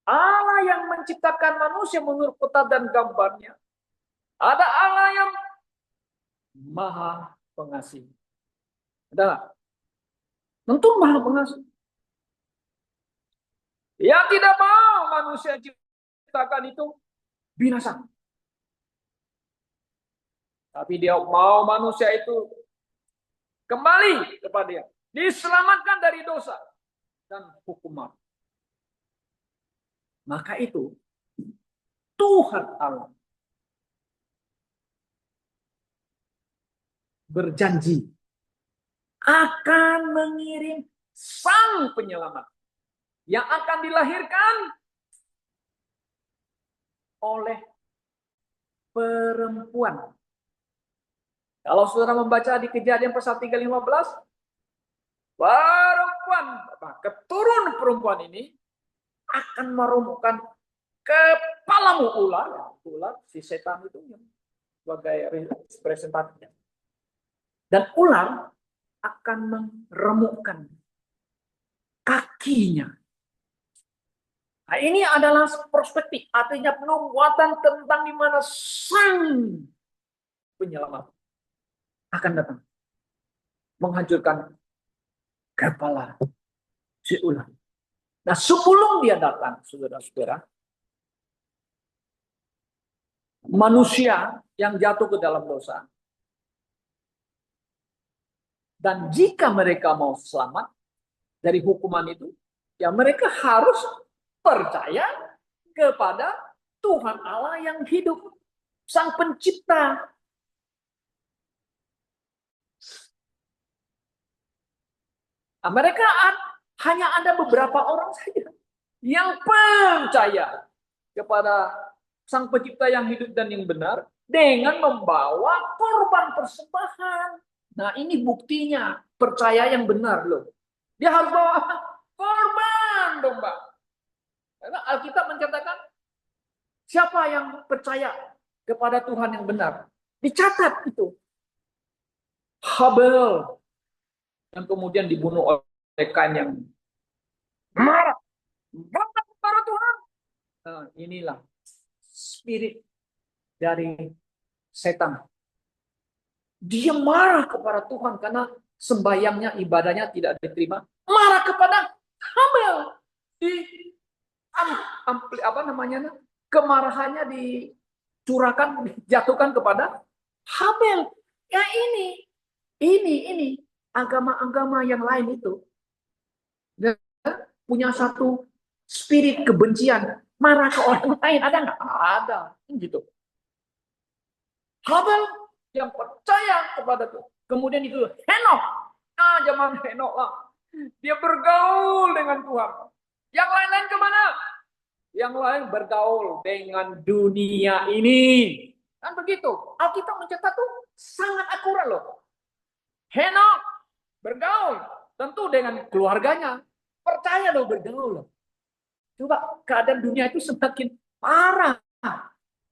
Allah yang menciptakan manusia menurut peta dan gambarnya. Ada Allah yang maha pengasih. Ada nggak? Tentu maha pengasih. Yang tidak mau manusia ciptakan itu binasa. Tapi dia mau manusia itu kembali kepada dia. Diselamatkan dari dosa dan hukuman. Maka itu Tuhan Allah berjanji akan mengirim sang penyelamat yang akan dilahirkan oleh perempuan. Kalau saudara membaca di Kejadian pasal 3:15, perempuan, keturun perempuan ini akan merumbuhkan kepalamu ular, ular si setan itu sebagai representatifnya. Dan ular akan meremukkan kakinya. Nah, ini adalah perspektif, artinya penubuatan tentang di mana sang penyelamat akan datang menghancurkan kepala si ular. Nah, sebelum dia datang, saudara-saudara, manusia yang jatuh ke dalam dosa, dan jika mereka mau selamat dari hukuman itu, ya mereka harus percaya kepada Tuhan Allah yang hidup, sang pencipta. Nah, mereka hanya ada beberapa orang saja yang percaya kepada sang pencipta yang hidup dan yang benar dengan membawa korban persembahan. Nah, ini buktinya percaya yang benar loh. Dia harus bawa korban domba. Karena Alkitab mencatatkan siapa yang percaya kepada Tuhan yang benar. Dicatat itu. Habel yang kemudian dibunuh oleh Kain yang marah. Marah kepada Tuhan. Nah, inilah spirit dari setan. Dia marah kepada Tuhan karena sembahyangnya, ibadahnya tidak diterima. Marah kepada Habel. Di apa namanya? Kemarahannya dicurahkan, dijatuhkan kepada Habel. Ya ini agama-agama yang lain itu ya, punya satu spirit kebencian, marah ke orang lain, ada nggak? Ada, gitu. Habel yang percaya kepada Tuhan. Kemudian itu Henok, zaman Henok lah, dia bergaul dengan Tuhan. Yang lain-lain kemana? Yang lain bergaul dengan dunia ini. Kan begitu. Alkitab mencatat tuh sangat akurat loh. Henok bergaul tentu dengan keluarganya. Percaya loh bergaul loh. Coba keadaan dunia itu semakin parah.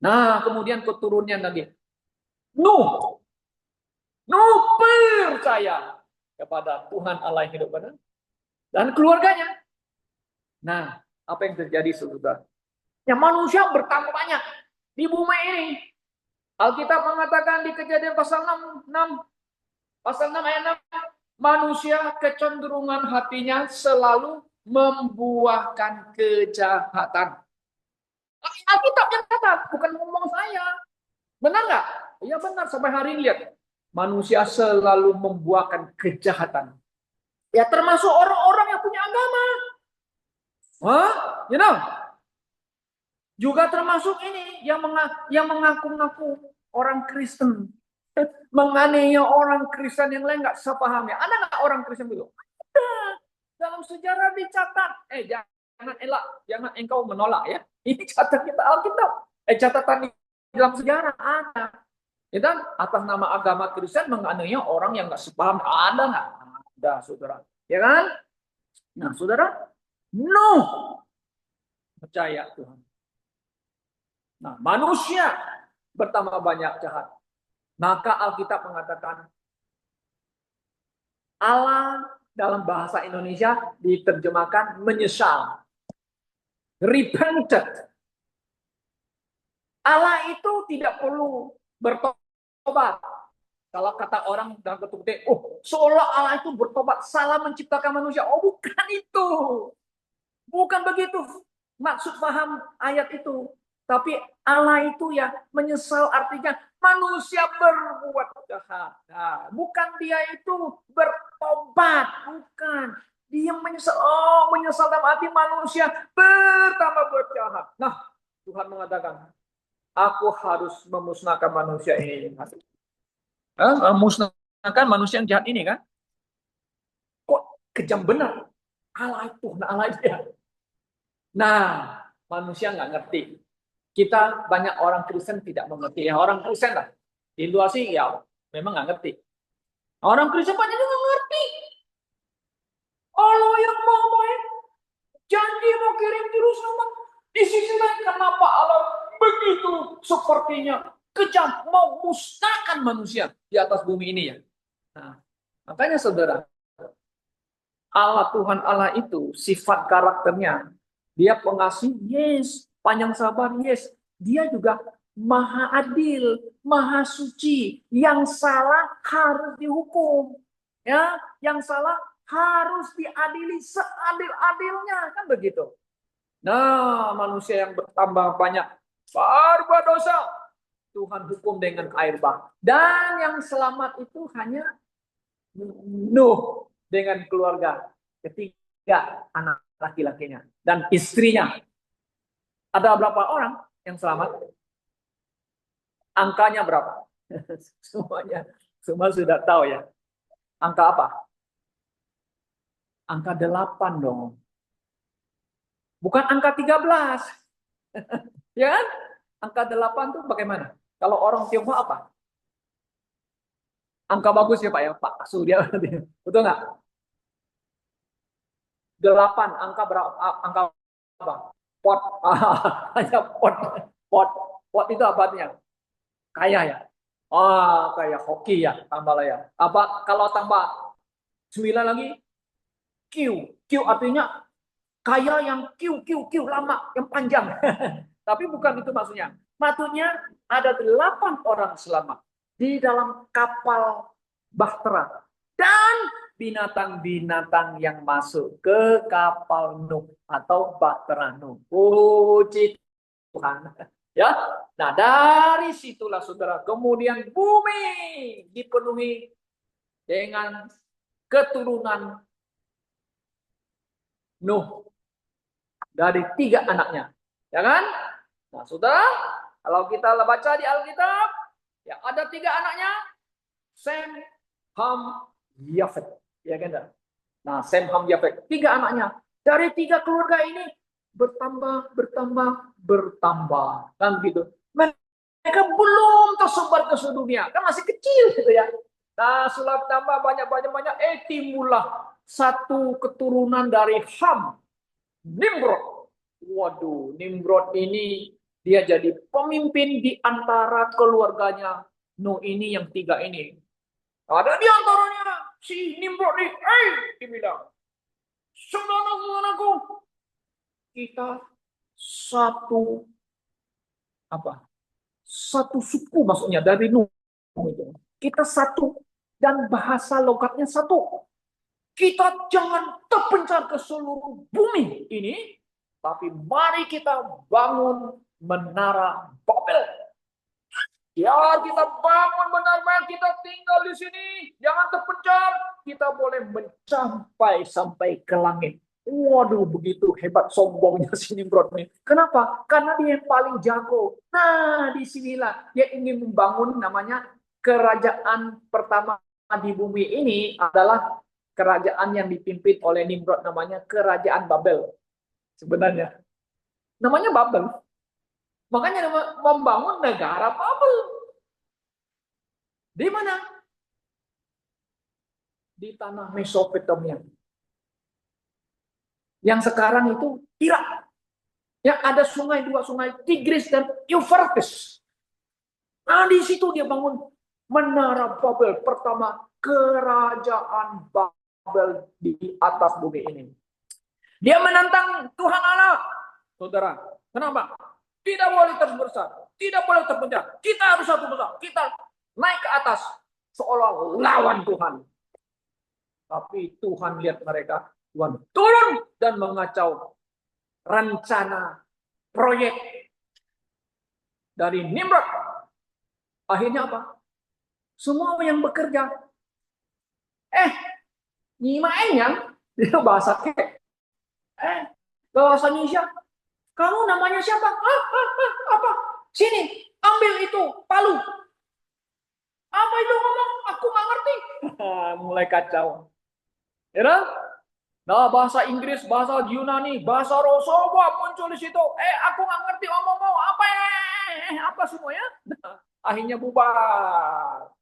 Nah, kemudian keturunnya lagi. Nuh. Nuh percaya kepada Tuhan Allah yang hidup benar dan keluarganya. Nah, apa yang terjadi saudara? Ya manusia bertambah banyak di bumi ini. Alkitab mengatakan di Kejadian pasal 6, pasal 6 ayat 6, manusia kecenderungan hatinya selalu membuahkan kejahatan. Alkitab yang kata, bukan ngomong saya. Benar nggak? Iya benar, sampai hari ini lihat. Manusia selalu membuahkan kejahatan. Ya termasuk orang-orang yang punya agama. Hah? You know? Juga termasuk ini yang mengaku-ngaku orang Kristen. Menganiaya orang Kristen yang lain nggak sepahamnya. Ada nggak orang Kristen begitu? Ada. Dalam sejarah dicatat. Jangan elak, jangan engkau menolak ya. Ini catat kita Alkitab. Catatan di dalam sejarah ada. Ya kan? Atas nama agama Kristen menganiaya orang yang nggak sepaham. Ada nggak? Ada, saudara. Ya kan? Nah, saudara, no percaya Tuhan. Nah, manusia bertambah banyak jahat. Maka Alkitab mengatakan Allah dalam bahasa Indonesia diterjemahkan menyesal. repented. Allah itu tidak perlu bertobat. Kalau kata orang dalam ketuk seolah Allah itu bertobat, salah menciptakan manusia. Oh, bukan itu. Bukan begitu maksud paham ayat itu. Tapi Allah itu ya menyesal, artinya manusia berbuat jahat. Nah, bukan dia itu bertobat, bukan. Dia menyesal. Oh, menyesal dalam hati manusia bertambah berjahat. Nah, Tuhan mengatakan, aku harus memusnahkan manusia ini. Memusnahkan manusia yang jahat ini kan? Kok kejam benar? Allah itu, Allah dia. Nah, manusia nggak ngerti. Kita banyak orang Kristen tidak mengerti. Ya, orang Kristen lah. Di luar sih ya memang nggak ngerti. Orang Kristen banyak juga nggak ngerti. Allah yang mau baik, janji mau kirim juru selamat. Di sisi lain, kenapa Allah begitu sepertinya kejam, mau musnahkan manusia di atas bumi ini ya? Nah, makanya saudara, Allah Tuhan Allah itu sifat karakternya, dia pengasih, yes, panjang sabar, yes, dia juga maha adil, maha suci, yang salah harus dihukum, ya, yang salah harus diadili seadil-adilnya, kan begitu. Nah, manusia yang bertambah banyak berbuat dosa, Tuhan hukum dengan air bah. Dan yang selamat itu hanya Nuh dengan keluarga, ketiga anak laki-lakinya dan istrinya. Ada berapa orang yang selamat? Angkanya berapa? Semua sudah tahu ya. Angka apa? Angka 8 dong. Bukan angka 13. Ya kan? Angka 8 tuh bagaimana? Kalau orang Tionghoa apa? Angka bagus ya Pak ya, Pak Surya. Betul nggak? 8, angka berapa? Angka apa? Pot. Hanya pot. Pot itu apa artinya? Kaya ya. Oh, kayak hoki ya, tambah lah ya. Apa kalau tambah 9 lagi? Q. Q artinya kaya yang Q lama, yang panjang. Tapi bukan itu maksudnya. Maksudnya ada 8 orang selamat di dalam kapal Bahtera. Dan binatang-binatang yang masuk ke kapal Nuh atau Bahtera Nuh. Puji Tuhan. Ya. Nah, dari situlah saudara, kemudian bumi dipenuhi dengan keturunan Nuh dari 3 anaknya. Ya kan? Nah, saudara, kalau kita baca di Alkitab, ya ada 3 anaknya, Sem, Ham, Yafet. Ya kan? Nah, Sem, Ham, Yafet, 3 anaknya. Dari 3 keluarga ini bertambah. Kan gitu. Mereka belum tersebar ke seluruh dunia. Kan masih kecil gitu ya. Nah, sulap tambah banyak. Timbullah satu keturunan dari Ham, Nimrod. Waduh, Nimrod ini dia jadi pemimpin di antara keluarganya Nuh ini yang 3 ini. Ada di antaranya si Nimrod ini, dia bilang, saudara-saudaraku, kita satu suku maksudnya dari Nuh itu. Kita satu dan bahasa logatnya satu. Kita jangan terpencar ke seluruh bumi ini, tapi mari kita bangun menara Babel. Ya, kita bangun benar-benar, kita tinggal di sini, jangan terpencar, kita boleh mencapai sampai ke langit. Waduh, begitu hebat sombongnya si Nimrod nih. Kenapa? Karena dia yang paling jago. Nah, disinilah dia ingin membangun namanya kerajaan pertama di bumi ini adalah kerajaan yang dipimpin oleh Nimrod, namanya kerajaan Babel. Sebenarnya namanya Babel. Makanya membangun negara Babel. Di mana? Di tanah Mesopotamia. Yang sekarang itu Irak. Yang ada sungai, 2 sungai, Tigris dan Euphrates. Nah, di situ dia bangun menara Babel pertama, kerajaan Babel di atas bumi ini. Dia menantang Tuhan Allah. Saudara, kenapa? Tidak boleh terbesar, tidak boleh terpencah. Kita harus satu besar. Kita naik ke atas seolah lawan Tuhan. Tapi Tuhan lihat mereka, Tuhan turun dan mengacau rencana proyek dari Nimrod. Akhirnya apa? Semua yang bekerja, nyimain itu bahasa bahasa Indonesia. Kamu namanya siapa? Apa? Sini, ambil itu palu. Apa itu ngomong? Aku nggak ngerti. Mulai kacau. Ya, nah, bahasa Inggris, bahasa Yunani, bahasa Rosowa muncul di situ. Aku nggak ngerti ngomong apa apa semuanya. Nah, akhirnya bubar.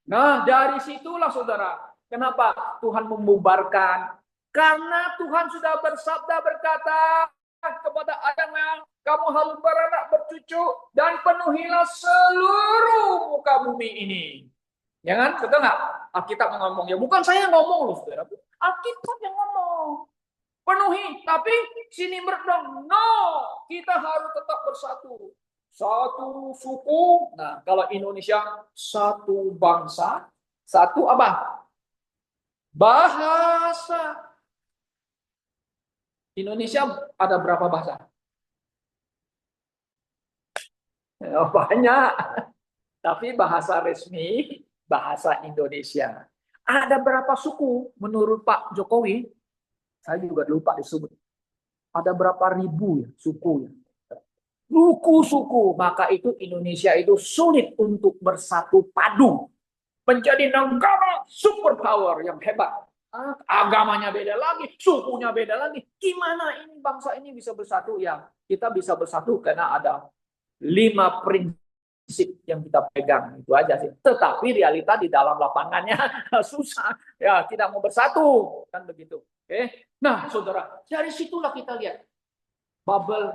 Nah, dari situlah saudara, kenapa Tuhan membubarkan? Karena Tuhan sudah bersabda berkata kepada Adam, kamu harus beranak bercucu dan penuhilah seluruh muka bumi ini. Ya kan? Betul nggak? Alkitab yang ngomong. Ya bukan saya yang ngomong loh, saudara. Alkitab yang ngomong. Penuhi. Tapi sini berdong. No. Kita harus tetap bersatu. Satu suku. Nah, kalau Indonesia satu bangsa. Satu apa? Bahasa. Indonesia ada berapa bahasa? Banyak. Tapi bahasa resmi bahasa Indonesia. Ada berapa suku menurut Pak Jokowi? Saya juga lupa disebut. Ada berapa ribu ya suku ya? Suku-suku. Maka itu Indonesia itu sulit untuk bersatu padu. Menjadi negara superpower yang hebat. Agamanya beda lagi, sukunya beda lagi. Gimana ini bangsa ini bisa bersatu? Ya, kita bisa bersatu karena ada 5 prinsip yang kita pegang, itu aja sih. Tetapi realita di dalam lapangannya susah. Ya, tidak mau bersatu, kan begitu. Oke. Nah, saudara, dari situlah kita lihat Babel,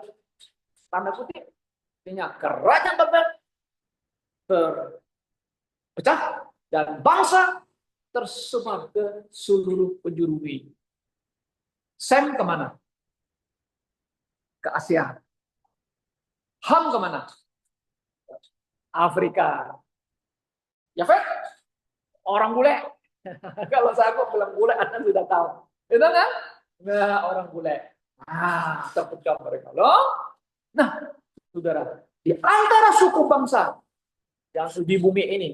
tanda kutip, artinya kerajaan Babel terpecah dan bangsa tersebar ke seluruh penjuru bumi. Sem kemana? Ke Asia. Ham kemana? Afrika. Yafet? Orang bule. Kalau saya kok bilang bule, Anda sudah tahu. Itu kan? Nah, orang bule. Terpecah mereka. Loh? Nah, saudara, di antara suku bangsa yang di bumi ini,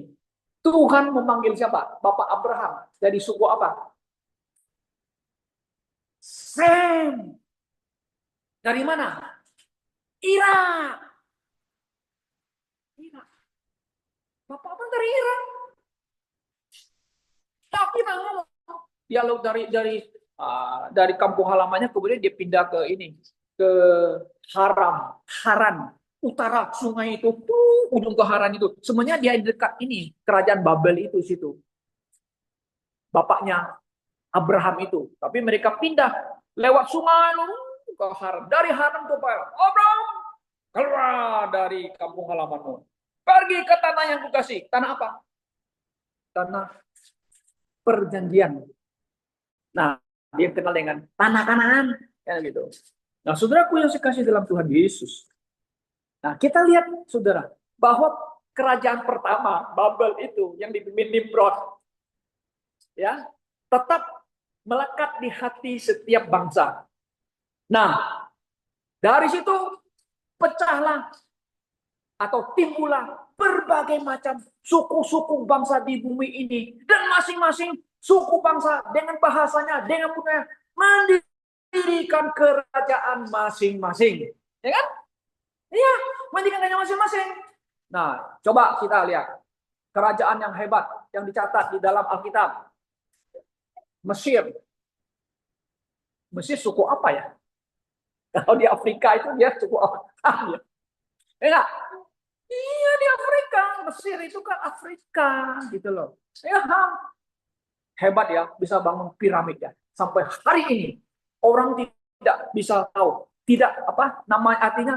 Tuhan memanggil siapa? Bapak Abraham. Dari suku apa? Sem. Dari mana? Irak. Bapak Abraham dari Irak. Tapi ngomong dialog dari kampung halamannya, kemudian dia pindah ke ini, ke Haran, utara sungai itu, ujung ke Haran itu. Semuanya dia dekat ini, kerajaan Babel itu situ. Bapaknya Abraham itu. Tapi mereka pindah lewat sungai ke Haran. Dari Haran ke Babel. Abraham, keluar dari kampung halamanmu. Pergi ke tanah yang kukasih. Tanah apa? Tanah perjanjian. Nah, dia kenal dengan tanah Kanaan, ya gitu. Nah, saudaraku yang saya kasih dalam Tuhan Yesus. Nah, kita lihat, saudara, bahwa kerajaan pertama Babel itu yang dipimpin Nimrod, ya, tetap melekat di hati setiap bangsa. Nah, dari situ pecahlah atau timbullah berbagai macam suku-suku bangsa di bumi ini, dan masing-masing suku bangsa dengan bahasanya, dengan budaya mendirikan kerajaan masing-masing, ya kan? Iya, mendirikan kerajaan masing-masing. Nah, coba kita lihat kerajaan yang hebat yang dicatat di dalam Alkitab. Mesir. Mesir suku apa ya? Kalau di Afrika itu dia suku apa? Enggak. Iya, di Afrika. Mesir itu kan Afrika gitu loh. Ya, hebat ya, bisa bangun piramid ya. Sampai hari ini orang tidak bisa tahu, tidak apa namanya, artinya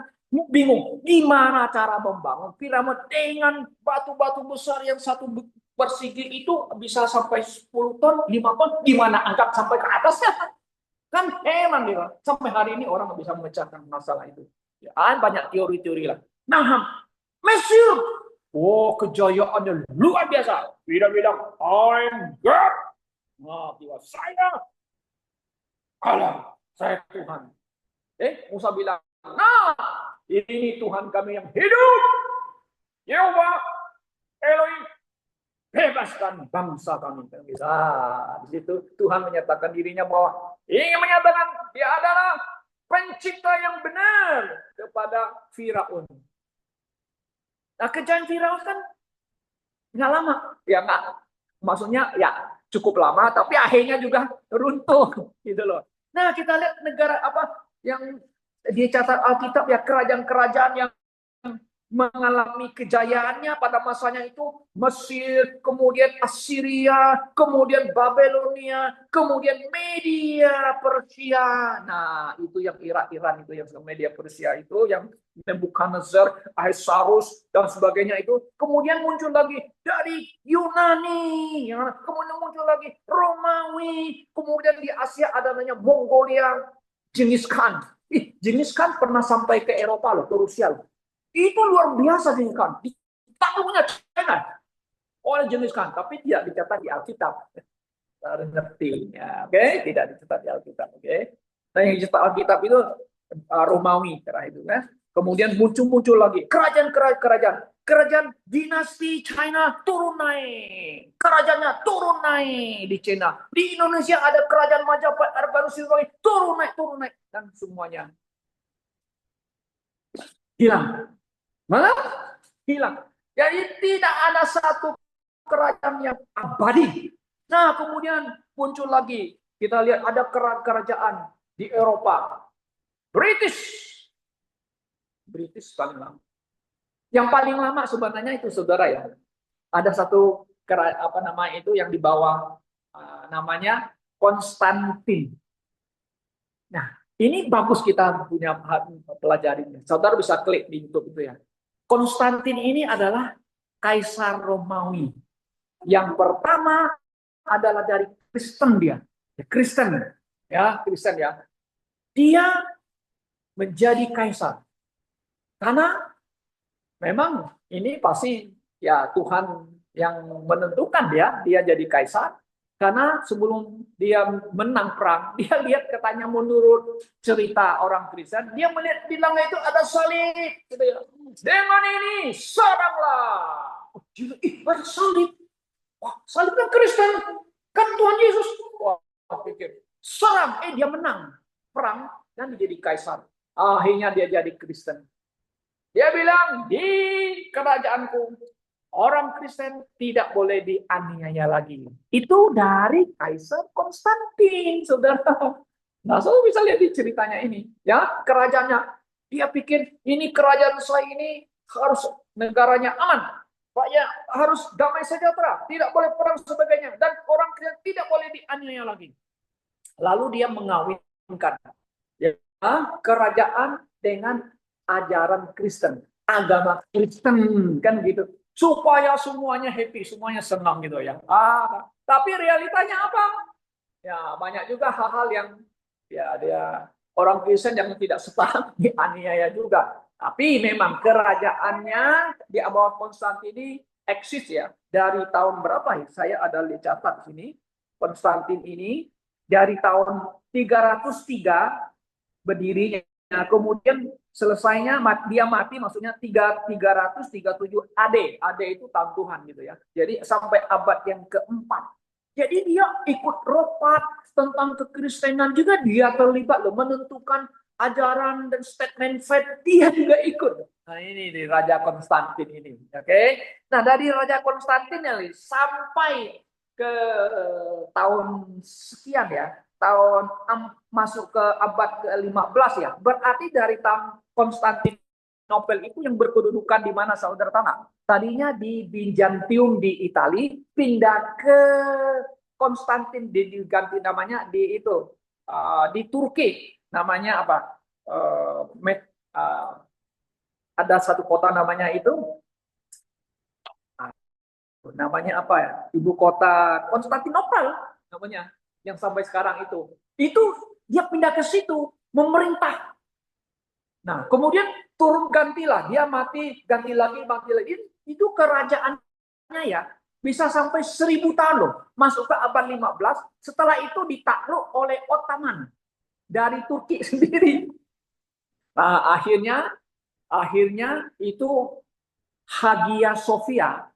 bingung gimana cara membangun piramid dengan batu-batu besar yang satu persegi itu bisa sampai 10 ton, 5 ton, gimana angkat sampai ke atasnya? Kan heran dia. Sampai hari ini orang nggak bisa memecahkan masalah itu. Ya, banyak teori-teori lah. Nah, Mesir. Oh, kejayaannya luar biasa. Bilang-bilang, I'm God. Nah, bilang, saya Tuhan. Musa bilang, nah, ini Tuhan kami yang hidup. Yehova, Elohim, bebaskan bangsa kami. Di situ Tuhan menyatakan dirinya bahwa ingin menyatakan dia adalah pencipta yang benar kepada Firaun. Nah, kejayaan Firaun kan nggak lama, ya nggak, maksudnya ya cukup lama, tapi akhirnya juga runtuh, gitu loh. Nah, kita lihat negara apa yang dicatat Alkitab ya, kerajaan-kerajaan yang mengalami kejayaannya pada masanya itu Mesir, kemudian Assyria, kemudian Babelonia, kemudian Media Persia. Nah, itu yang Iran itu yang Media Persia itu yang Nebukadnezar, Ahasuerus dan sebagainya itu. Kemudian muncul lagi dari Yunani, ya. Kemudian muncul lagi Romawi, kemudian di Asia ada namanya Mongolia, Genghis Khan. Genghis Khan pernah sampai ke Eropa loh, ke Rusia loh. Itu luar biasa Genghis Khan. Ditakluknya China oleh Genghis Khan, tapi tidak dicatat di Alkitab. Ngertinya, oke? Tidak dicatat di Alkitab, oke? Nah, yang dicatat Alkitab itu Romawi terakhir itu, kan? Kemudian muncul lagi kerajaan dinasti China turun naik, kerajaannya turun naik di China. Di Indonesia ada kerajaan Majapahit, Arganusi turun naik, dan semuanya hilang. Mana? Hilang. Jadi tidak ada satu kerajaan yang abadi. Nah, kemudian muncul lagi. Kita lihat ada kerajaan di Eropa. British. British paling lama. Yang paling lama sebenarnya itu saudara ya. Ada satu apa nama itu yang di bawah namanya Konstantin. Nah, ini bagus kita punya pelajari. Saudara bisa klik di YouTube itu ya. Konstantin ini adalah Kaisar Romawi. Yang pertama adalah dari Kristen dia. Kristen ya. Dia menjadi kaisar. Karena memang ini pasti ya Tuhan yang menentukan dia jadi kaisar. Karena sebelum dia menang perang, dia lihat katanya menurut cerita orang Kristen, dia melihat di langit itu ada salib. Gitu ya. Dengan ini seranglah. Ada salib. Wah, salib kan Kristen. Kan Tuhan Yesus. Wah, pikir. Serang. Dia menang perang dan menjadi kaisar. Akhirnya dia jadi Kristen. Dia bilang, di kerajaanku orang Kristen tidak boleh dianiaya lagi. Itu dari Kaisar Konstantin, saudara. Nah, saudara bisa lihat di ceritanya ini. Ya, kerajaannya. Dia pikir ini kerajaan saya ini harus negaranya aman. Rakyat harus damai sejahtera. Tidak boleh perang sebagainya. Dan orang Kristen tidak boleh dianiaya lagi. Lalu dia mengawinkan ya, kerajaan dengan ajaran Kristen, agama Kristen, kan gitu, supaya semuanya happy, semuanya senang gitu ya. Tapi realitanya apa? Ya banyak juga hal-hal yang ya dia orang Kristen yang tidak suka dianiaya juga. Tapi memang kerajaannya di bawah Konstantin ini eksis ya dari tahun berapa ya? Saya ada catat sini. Konstantin ini dari tahun 303 berdirinya. Nah, kemudian selesainya dia mati maksudnya 337 AD. AD itu tahun Tuhan gitu ya. Jadi sampai abad yang keempat. Jadi dia ikut ropat tentang kekristenan juga, dia terlibat loh menentukan ajaran dan statement faith, dia juga ikut. Nah, ini di Raja Konstantin ini. Oke. Nah, dari Raja Konstantin sampai ke tahun sekian ya, tahun masuk ke abad ke-15 ya. Berarti dari tahun Konstantinopel itu yang berkedudukan di mana saudara tanah? Tadinya di Bizantium di Italia, pindah ke Konstantin, diganti namanya di itu di Turki, namanya apa? Ada satu kota namanya itu namanya apa ya? Ibu kota Konstantinopel namanya yang sampai sekarang itu dia pindah ke situ, memerintah. Nah, kemudian turun gantilah, dia mati, ganti lagi, mati lagi. Itu kerajaannya ya, bisa sampai 1000 tahun loh. Masuk ke abad 15, setelah itu ditakluk oleh Ottoman dari Turki sendiri. Nah, akhirnya itu Hagia Sophia,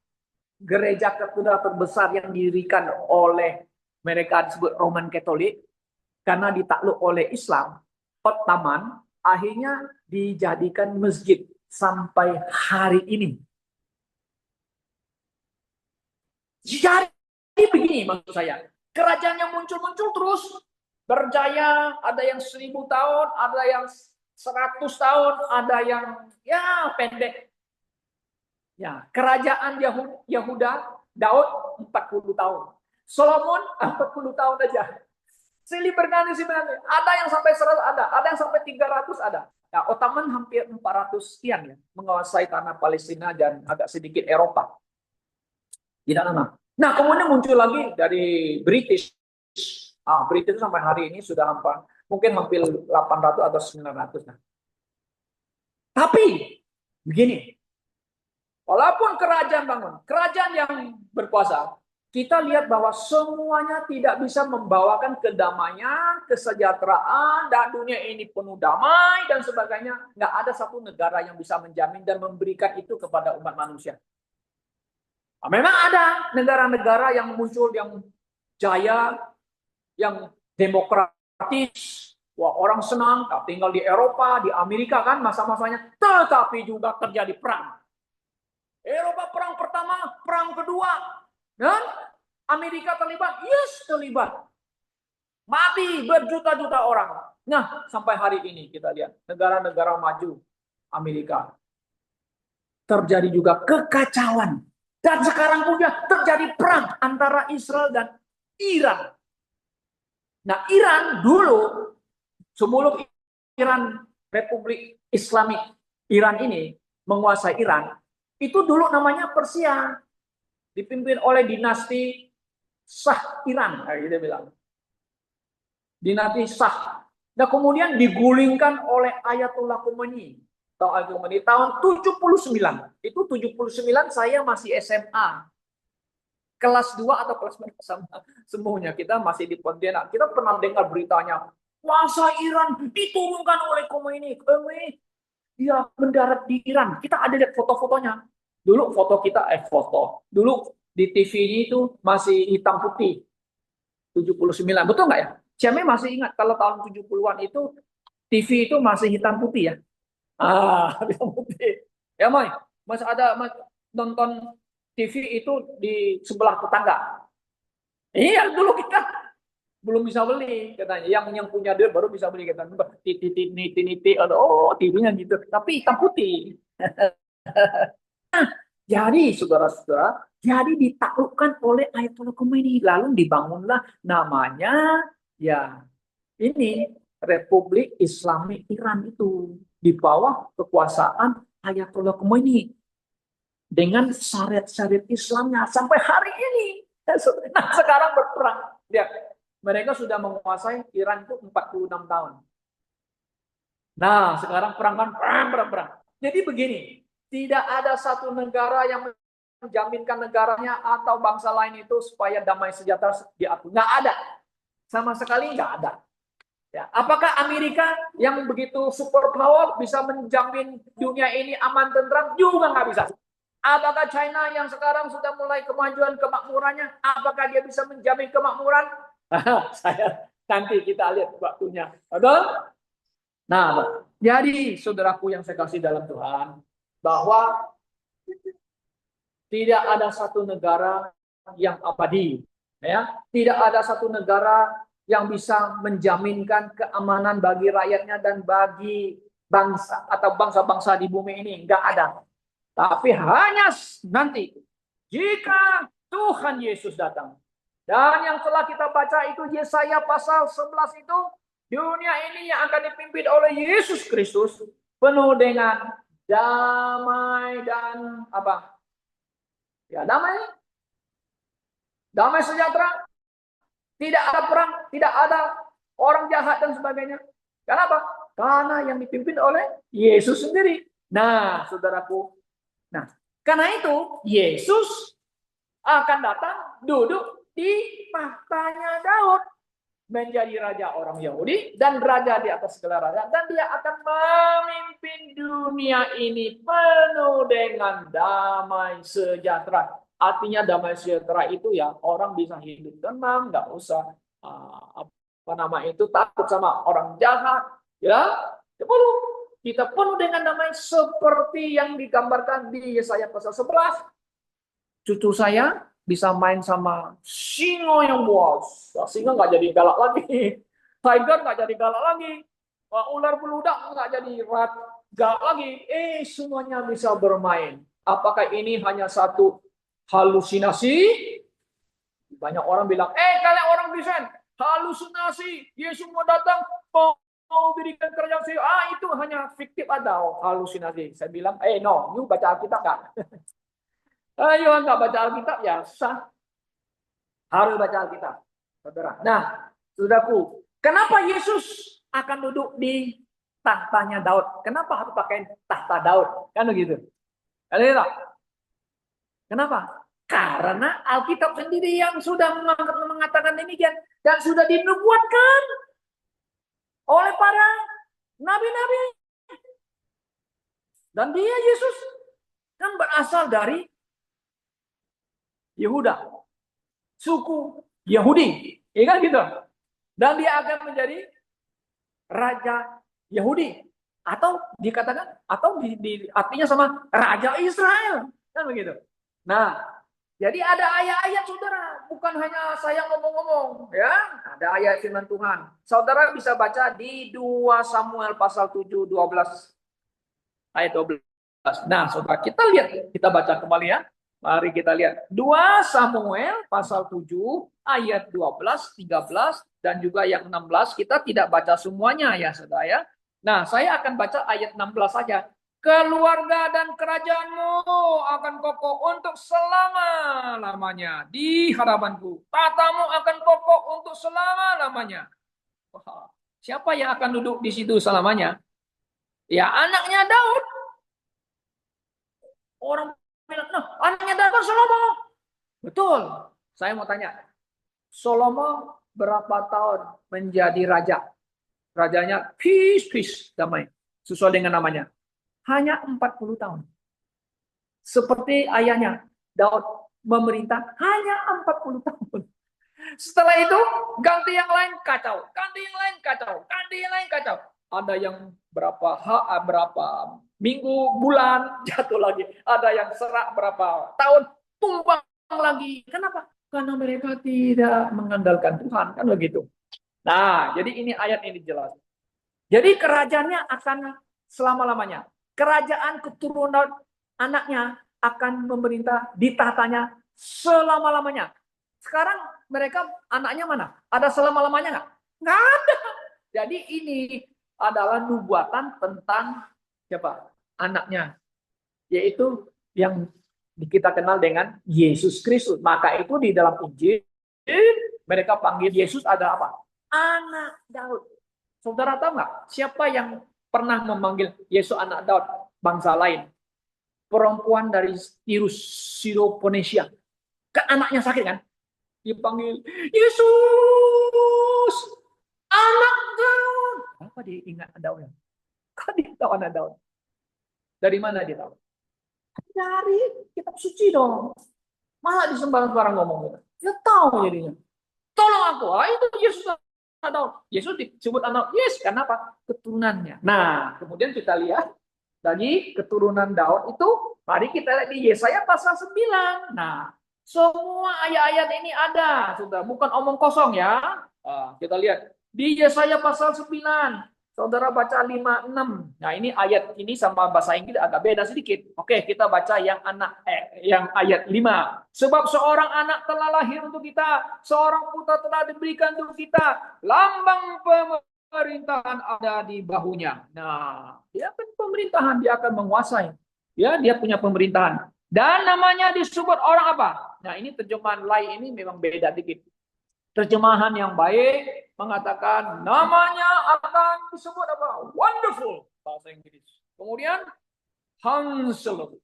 gereja katedral terbesar yang didirikan oleh mereka disebut Roman Katolik, karena ditakluk oleh Islam, Ottoman, akhirnya dijadikan masjid sampai hari ini. Jadi begini maksud saya, kerajaan yang muncul-muncul terus berjaya, ada yang 1000 tahun, ada yang 100 tahun, ada yang ya pendek. Ya, kerajaan Yahuda, Daud 40 tahun. Solomon 40 tahun aja. Silih berganti. Ada yang sampai 100 ada yang sampai 300 ada. Nah, Ottoman hampir 400 sekian ya, menguasai tanah Palestina dan agak sedikit Eropa. Tidak lama. Nah, kemudian muncul lagi dari British. British sampai hari ini sudah mungkin hampir 800 atau 900. Nah. Tapi begini, walaupun kerajaan bangun, kerajaan yang berkuasa, kita lihat bahwa semuanya tidak bisa membawakan kedamaian, kesejahteraan, dan dunia ini penuh damai dan sebagainya. Nggak ada satu negara yang bisa menjamin dan memberikan itu kepada umat manusia. Nah, memang ada negara-negara yang muncul yang jaya, yang demokratis. Wah, orang senang tinggal di Eropa, di Amerika kan masa-masanya, tetapi juga terjadi perang. Eropa perang pertama, perang kedua, dan Amerika terlibat, yes terlibat. Mati berjuta-juta orang. Nah, sampai hari ini kita lihat negara-negara maju Amerika terjadi juga kekacauan. Dan sekarang punya terjadi perang antara Israel dan Iran. Nah, Iran dulu, sebelum Iran Republik Islamik Iran ini menguasai Iran, itu dulu namanya Persia. Dipimpin oleh dinasti Shah Iran, kita bilang. Dinasti Shah. Nah, kemudian digulingkan oleh Ayatollah Khomeini. Tahun 79. Itu 79 saya masih SMA. Kelas 2 atau kelas berapa sama semuanya. Kita masih di Pontianak. Kita pernah dengar beritanya. Masa Iran diturunkan oleh Khomeini. Dia mendarat di Iran. Kita ada lihat foto-fotonya. Dulu foto kita, Dulu di TV ini itu masih hitam putih. 79. Betul nggak ya? Siapa masih ingat kalau tahun 70-an itu TV itu masih hitam putih ya? Hitam putih. Ya, Mai. Masih ada nonton TV itu di sebelah tetangga. Iya, dulu kita belum bisa beli katanya. Yang punya duit baru bisa beli katanya. Niti, oh TV-nya gitu. Tapi hitam putih. Jadi saudara-saudara, jadi ditaklukkan oleh Ayatollah Khomeini. Lalu dibangunlah namanya ya ini Republik Islami Iran itu di bawah kekuasaan Ayatollah Khomeini dengan syariat-syariat Islamnya sampai hari ini. Nah, sekarang berperang. Lihat, mereka sudah menguasai Iran itu 46 tahun. Nah, sekarang perang. Jadi begini, tidak ada satu negara yang menjaminkan negaranya atau bangsa lain itu supaya damai sejahtera diatur. Nggak ada. Sama sekali nggak ada. Ya, apakah Amerika yang begitu superpower bisa menjamin dunia ini aman tentram? Juga nggak bisa. Apakah China yang sekarang sudah mulai kemajuan kemakmurannya, apakah dia bisa menjamin kemakmuran? Nanti kita lihat waktunya. Betul? Nah, jadi saudaraku yang saya kasih dalam Tuhan, bahwa tidak ada satu negara yang abadi, ya. Tidak ada satu negara yang bisa menjaminkan keamanan bagi rakyatnya dan bagi bangsa atau bangsa-bangsa di bumi ini. Enggak ada. Tapi hanya nanti jika Tuhan Yesus datang. Dan yang telah kita baca itu Yesaya pasal 11 itu, dunia ini yang akan dipimpin oleh Yesus Kristus penuh dengan damai dan apa? Ya, damai. Damai sejahtera. Tidak ada perang, tidak ada orang jahat dan sebagainya. Kenapa? Karena yang dipimpin oleh Yesus sendiri. Nah, saudaraku. Nah, karena itu Yesus akan datang duduk di tahtanya Daud. Menjadi raja orang Yahudi dan raja di atas segala raja. Dan dia akan memimpin dunia ini penuh dengan damai sejahtera. Artinya damai sejahtera itu ya orang bisa hidup tenang, nggak usah apa nama itu takut sama orang jahat. Ya, kita penuh dengan damai seperti yang digambarkan di Yesaya pasal 11. Cucu saya bisa main sama singa yang buas. Singa nggak jadi galak lagi. Tiger nggak jadi galak lagi. Ular beludak nggak jadi galak lagi. Semuanya bisa bermain. Apakah ini hanya satu halusinasi? Banyak orang bilang, kalian orang Kristen, halusinasi. Yesus mau datang, mau berikan kerajaan sih. Itu hanya fiktif atau halusinasi. Saya bilang, no, you baca Alkitab nggak? Ayo nggak baca Alkitab ya sah. Harus baca Alkitab, saudara. Nah, saudaraku, kenapa Yesus akan duduk di tahtanya Daud? Kenapa harus pakai tahta Daud? Kan begitu. Kenapa? Karena Alkitab sendiri yang sudah mengatakan demikian dan sudah dinubuatkan oleh para nabi-nabi. Dan dia Yesus kan berasal dari Yehuda, suku Yahudi, ya kan gitu. Dan dia akan menjadi raja Yahudi, atau dikatakan, atau artinya sama raja Israel, kan begitu. Nah, jadi ada ayat-ayat saudara, bukan hanya saya ngomong-ngomong, ya. Ada ayat firman Tuhan. Saudara bisa baca di 2 Samuel pasal 7, 12 ayat 12. Nah, saudara, kita lihat, kita baca kembali ya. Mari kita lihat 2 Samuel pasal 7 ayat 12, 13 dan juga yang 16. Kita tidak baca semuanya ya saudara ya. Nah, saya akan baca ayat 16 saja. Keluarga dan kerajaanmu akan kokoh untuk selama-lamanya di hadapanku. Tatamu akan kokoh untuk selama-lamanya. Siapa yang akan duduk di situ selamanya? Ya anaknya Daud. Orang nah, anaknya Daud Salomo. Betul. Saya mau tanya. Salomo berapa tahun menjadi raja? Rajanya peace, damai. Sesuai dengan namanya. Hanya 40 tahun. Seperti ayahnya, Daud memerintah hanya 40 tahun. Setelah itu, ganti yang lain kacau. Ganti yang lain kacau. Ganti yang lain kacau. Ada yang berapa minggu, bulan, jatuh lagi. Ada yang serak berapa tahun, tumbang lagi. Kenapa? Karena mereka tidak mengandalkan Tuhan. Kan begitu. Nah, jadi ini ayat ini jelas. Jadi kerajaannya akan selama-lamanya. Kerajaan keturunan anaknya akan memerintah di tahtanya selama-lamanya. Sekarang mereka anaknya mana? Ada selama-lamanya nggak? Nggak ada. Jadi ini adalah nubuatan tentang siapa? Anaknya. Yaitu yang kita kenal dengan Yesus Kristus. Maka itu di dalam Injil mereka panggil Yesus adalah apa? Anak Daud. Saudara tahu nggak? Siapa yang pernah memanggil Yesus anak Daud? Bangsa lain. Perempuan dari Tirus, Siroponesia. Kan anaknya sakit kan? Dipanggil Yesus anak Daud. Apa dia ingat Daud? Kok dia tahu anak Daud? Dari mana dia tahu? Dari kitab suci dong. Malah di sembarang ngomong gitu. Dia tahu jadinya. Tolong aku. Itu Yesus anak Daud. Yesus disebut anak. Yes, kenapa? Keturunannya. Nah, kemudian kita lihat dari keturunan Daud itu, mari kita lihat di Yesaya pasal 9. Nah, semua ayat-ayat ini ada, sudah bukan omong kosong ya. Kita lihat di Yesaya pasal 9. Saudara baca 5-6. Nah, ini ayat ini sama bahasa Inggris agak beda sedikit. Oke, kita baca yang yang ayat 5. Sebab seorang anak telah lahir untuk kita, seorang putra telah diberikan untuk kita. Lambang pemerintahan ada di bahunya. Nah, dia kan pemerintahan, dia akan menguasai. Ya, dia punya pemerintahan. Dan namanya disebut orang apa? Nah, ini terjemahan lain ini memang beda dikit. Terjemahan yang baik mengatakan namanya akan disebut apa? Wonderful, bahasa Inggris. Kemudian Counselor.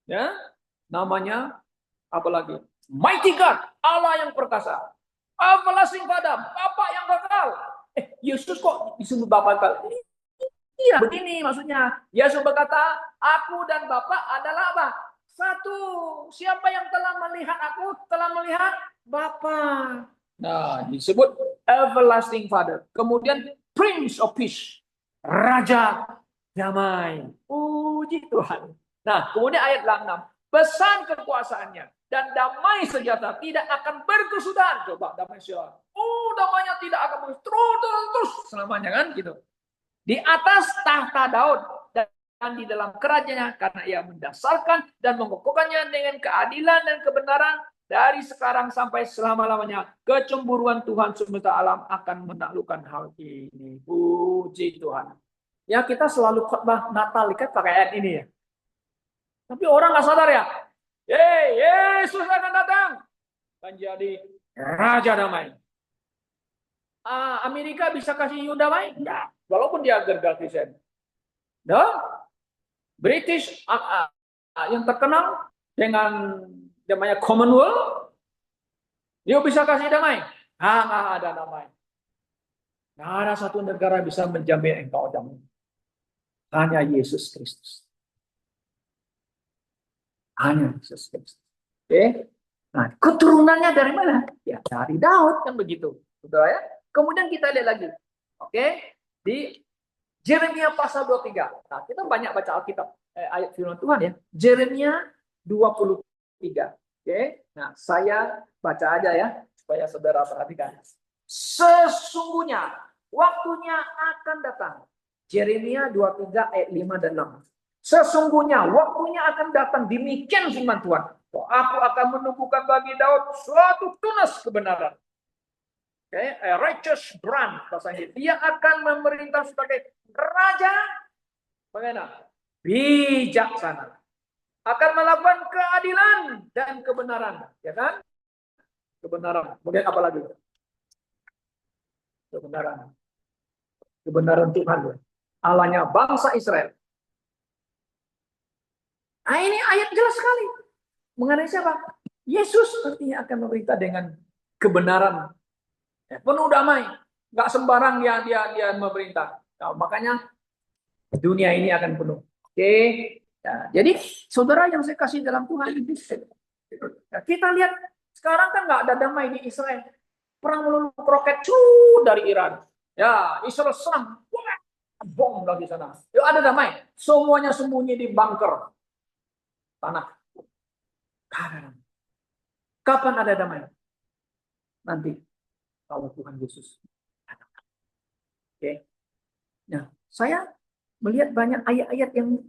Ya, namanya apa lagi? Mighty God, Allah yang perkasa. Everlasting Father, Bapa yang kekal. Yesus kok disebut Bapa kekal? Iya, begini maksudnya. Yesus berkata, aku dan Bapa adalah apa? Satu. Siapa yang telah melihat aku, telah melihat Bapa. Nah, disebut Everlasting Father. Kemudian Prince of Peace. Raja damai. Puji Tuhan. Nah, kemudian ayat 6. Besar kekuasaannya dan damai sejahtera tidak akan berkesudahan. Coba damai sejahtera. Damainya tidak akan terus selamanya kan gitu. Di atas tahta Daud dan di dalam kerajaannya karena ia mendasarkan dan mengokohkannya dengan keadilan dan kebenaran dari sekarang sampai selama-lamanya. Kecemburuan Tuhan semesta alam akan menaklukkan hal ini. Puji Tuhan. Ya, kita selalu khotbah Natal kan pakai ayat ini ya. Tapi orang nggak sadar ya. Yesus akan datang menjadi Raja Damai. Amerika bisa kasih damai? Enggak. Walaupun dia gagal Kristen. British yang terkenal dengan namanya Commonwealth, dia bisa kasih damai? Nggak ada damai. Nggak ada satu negara bisa menjamin engkau damai. Hanya Yesus Kristus. Hanya Yesus Kristus. Oke? Nah, keturunannya dari mana? Ya dari Daud kan begitu. Betul ya? Kemudian kita lihat lagi. Oke? Di Yeremia pasal 23. Nah, kita banyak baca Alkitab ayat firman Tuhan ya. Yeremia 23. Oke? Nah, saya baca aja ya supaya saudara perhatikan. Sesungguhnya waktunya akan datang. Yeremia 23 ayat 5 dan 6. Sesungguhnya waktunya akan datang, demikian firman Tuhan. Aku akan menumbuhkan bagi Daud suatu tunas kebenaran. A righteous brand, bahasanya. Dia akan memerintah sebagai raja, bagaimana? Bijaksana. Akan melakukan keadilan dan kebenaran, ya kan? Kebenaran. Kemudian apa lagi? Kebenaran. Kebenaran Tuhan. Allahnya bangsa Israel. Nah, ini ayat jelas sekali. Mengenai siapa? Yesus nantinya akan memerintah dengan kebenaran. Penuh damai. Nggak sembarang dia memerintah. Nah, makanya dunia ini akan penuh. Oke. Nah, jadi saudara yang saya kasih dalam Tuhan ini. Nah, kita lihat sekarang kan nggak ada damai di Israel. Perang melulu roket dari Iran. Ya, Israel serang. Bom lagi sana. Yuk, ada damai. Semuanya sembunyi di bunker tanah. Kapan ada damai? Nanti kalau Tuhan Yesus datang. Oke. Nah, saya melihat banyak ayat-ayat yang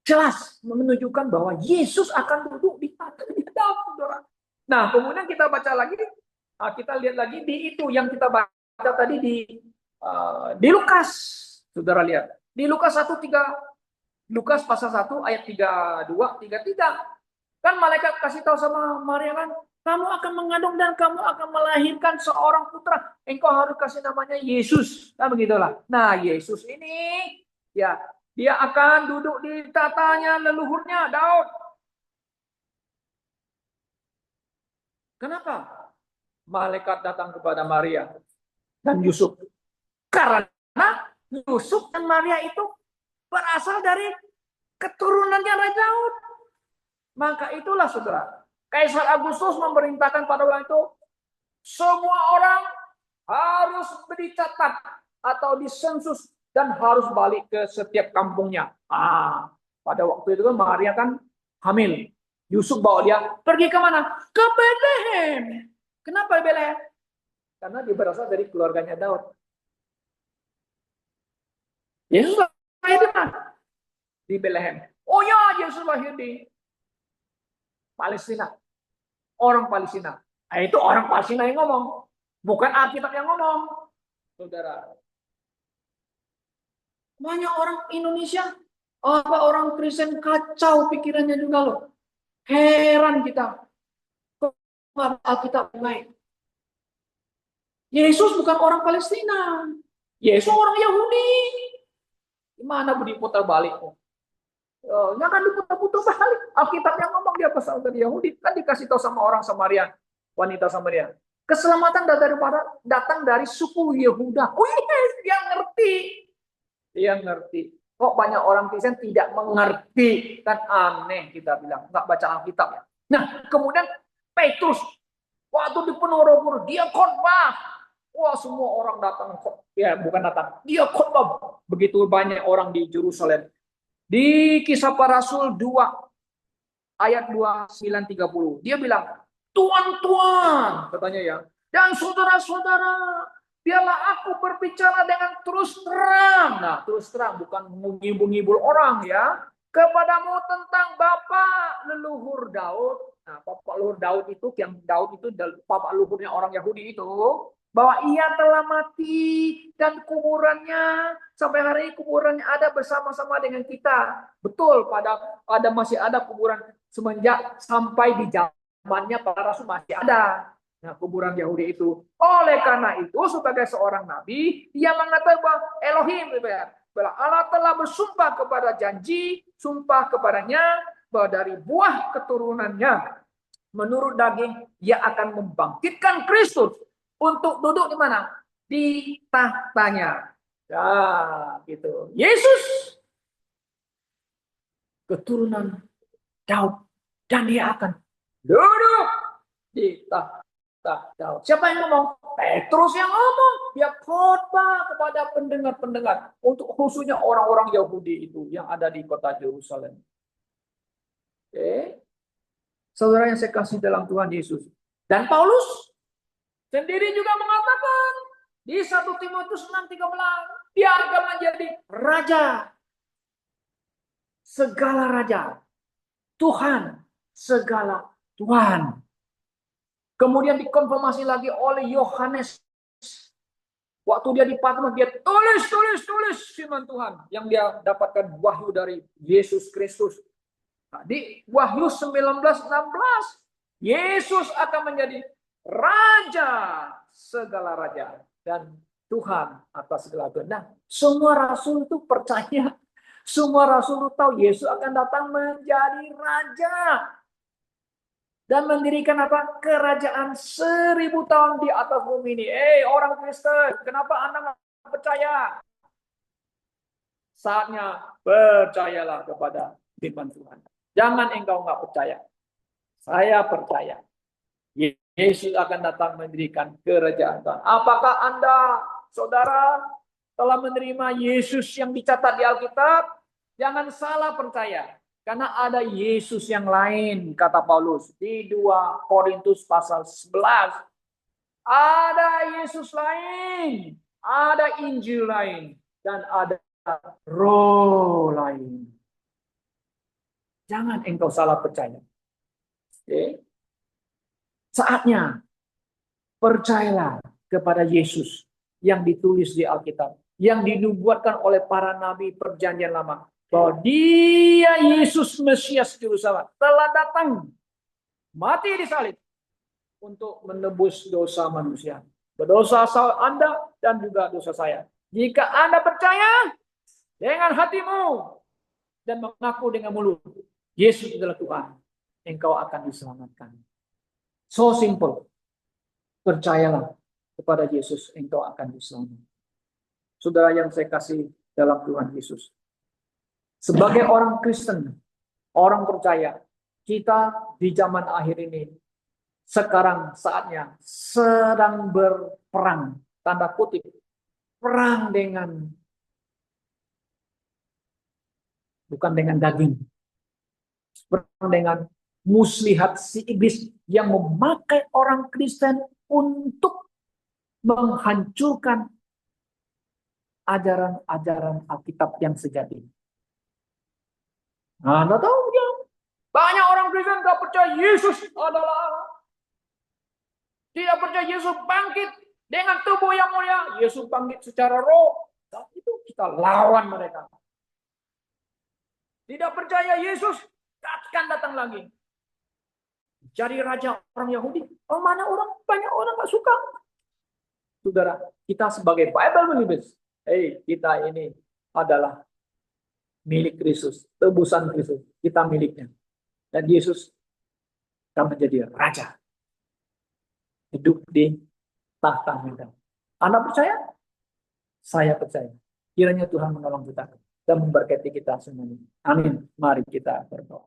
jelas menunjukkan bahwa Yesus akan duduk di tahta Daud, saudara. Nah, kemudian kita baca lagi, kita lihat lagi di itu yang kita baca tadi di Lukas, saudara lihat. Di Lukas 1:3, Lukas pasal 1 ayat 32, 33. Kan malaikat kasih tahu sama Maria kan, kamu akan mengandung dan kamu akan melahirkan seorang putra. Engkau harus kasih namanya Yesus. Nah, begitulah. Nah, Yesus ini ya dia akan duduk di tatanya leluhurnya Daud. Kenapa? Malaikat datang kepada Maria dan Yusuf. Karena Yusuf dan Maria itu berasal dari keturunannya Raja Daud. Maka itulah saudara, Kaisar Agustus memerintahkan pada waktu itu semua orang harus dicatat atau disensus dan harus balik ke setiap kampungnya. Pada waktu itu kan Maria kan hamil. Yusuf bawa dia pergi ke mana? Ke Bethlehem. Kenapa Bethlehem? Karena dia berasal dari keluarganya Daud. Yesus lahir di mana? Di Bethlehem. Oh ya, Yesus lahir di Palestina. Orang Palestina. Nah, itu orang Palestina yang ngomong. Bukan Alkitab yang ngomong. Saudara. Banyak orang Indonesia, orang Kristen kacau pikirannya juga loh. Heran kita. Kok Alkitab baik? Yesus bukan orang Palestina. Yesus orang Yahudi. Gimana diputar balik? Jangan diputar-putar balik. Alkitab yang ngomong dia pasal dari Yahudi. Kan dikasih tahu sama orang Samaria. Wanita Samaria. Keselamatan datang dari suku Yehuda. Oh yes, dia ngerti. Dia ngerti. Kok banyak orang Kristen tidak mengerti? Kan aneh kita bilang. Nggak baca Alkitab ya. Nah, kemudian Petrus. Waktu di Roh dia khotbah. Wah, semua orang datang. Ya, bukan datang. Dia khotbah. Begitu banyak orang di Yerusalem. Di Kisah Para Rasul 2 ayat 29-30. Dia bilang, "Tuan-tuan," katanya ya, "dan saudara-saudara, biarlah aku berbicara dengan terus terang." Nah, terus terang bukan mengibul-ngibul orang ya. "Kepadamu tentang bapak leluhur Daud." Nah, bapak leluhur Daud itu, yang Daud itu bapak leluhurnya orang Yahudi itu, bahwa ia telah mati dan kuburannya sampai hari ini kuburannya ada bersama-sama dengan kita. Betul, masih ada kuburan semenjak sampai di zamannya para rasul masih ada. Nah, kuburan Yahudi itu. Oleh karena itu, sebagai seorang nabi, ia mengatakan bahwa Elohim, bahwa Allah telah bersumpah kepada janji, sumpah kepadanya bahwa dari buah keturunannya menurut daging ia akan membangkitkan Kristus untuk duduk di mana? Di tahtanya. Ya, gitu. Yesus keturunan Daud dan dia akan duduk di tahta Daud. Siapa yang ngomong? Petrus yang ngomong. Dia khotbah kepada pendengar-pendengar, untuk khususnya orang-orang Yahudi itu yang ada di kota Yerusalem. Oke. Saudara yang saya kasih dalam Tuhan Yesus. Dan Paulus sendiri juga mengatakan di 1 Timotius 6:13, dia akan menjadi raja. Segala raja. Tuhan segala Tuhan. Kemudian dikonfirmasi lagi oleh Yohanes. Waktu dia di Patmos, dia tulis firman Tuhan yang dia dapatkan wahyu dari Yesus Kristus. Nah, di Wahyu 19:16, Yesus akan menjadi raja segala raja dan Tuhan atas segala Tuhan. Nah, semua rasul itu percaya, semua rasul itu tahu Yesus akan datang menjadi raja dan mendirikan apa? Kerajaan 1000 tahun di atas bumi ini. Orang Kristen, kenapa Anda nggak percaya? Saatnya percayalah kepada firman Tuhan. Jangan engkau nggak percaya. Saya percaya. Yesus akan datang mendirikan kerajaan Tuhan. Apakah Anda, saudara, telah menerima Yesus yang dicatat di Alkitab? Jangan salah percaya. Karena ada Yesus yang lain, kata Paulus. Di 2 Korintus pasal 11. Ada Yesus lain. Ada Injil lain. Dan ada roh lain. Jangan engkau salah percaya. Oke. Saatnya percayalah kepada Yesus yang ditulis di Alkitab, yang dinubuatkan oleh para nabi perjanjian lama, bahwa dia Yesus Mesias Juru Selamat telah datang mati di salib untuk menebus dosa manusia, berdosa Anda dan juga dosa saya. Jika Anda percaya dengan hatimu dan mengaku dengan mulut Yesus adalah Tuhan, engkau akan diselamatkan. So simple. Percayalah kepada Yesus, engkau akan diselamatkan. Saudara yang saya kasih dalam Tuhan Yesus. Sebagai orang Kristen, orang percaya, kita di zaman akhir ini, sekarang saatnya sedang berperang, tanda kutip, perang bukan dengan daging, perang dengan muslihat si iblis yang memakai orang Kristen untuk menghancurkan ajaran-ajaran Alkitab yang sejati. Nah, Anda tahu ya? Banyak orang Kristen tidak percaya Yesus adalah Allah. Tidak percaya Yesus bangkit dengan tubuh yang mulia. Yesus bangkit secara roh. Dan itu kita lawan mereka. Tidak percaya Yesus akan datang lagi. Jadi raja orang Yahudi. Banyak orang nggak suka. Saudara, kita sebagai Bible believers, kita ini adalah milik Kristus, tebusan Kristus, kita miliknya. Dan Yesus akan menjadi raja. Hidup di tahta Anda. Anda percaya? Saya percaya. Kiranya Tuhan menolong kita dan memberkati kita semuanya. Amin. Mari kita berdoa.